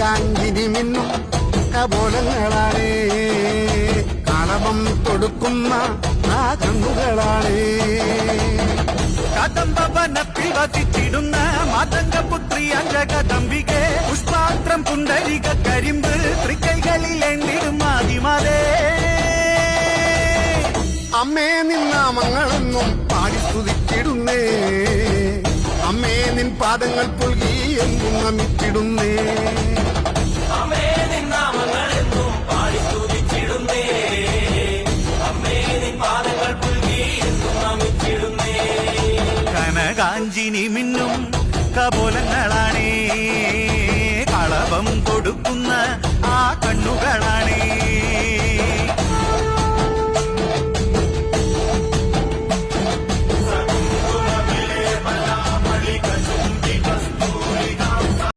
നീലാങ്കിരി മിന്നും കപോലങ്ങളാണേ കളവം കൊടുക്കുന്ന ആ കണ്ണുകളാണേ കദംബവനത്തിൽ വസിച്ചിടുന്ന മാതംഗപുത്രി അഞ്ജകദംബികെ പുഷ്പാത്രം പുണ്ടരിക കരിമ്പ് തൃക്കൈകളിൽ എണ്ണിടും ആദിമാതേ അമ്മേ നിന്നാമങ്ങളെന്നും പാടി സ്തുതിച്ചിടുന്നേ അമ്മേ നിൻ പാദങ്ങൾ പുൽകി എന്നും നമിച്ചിടുന്നേ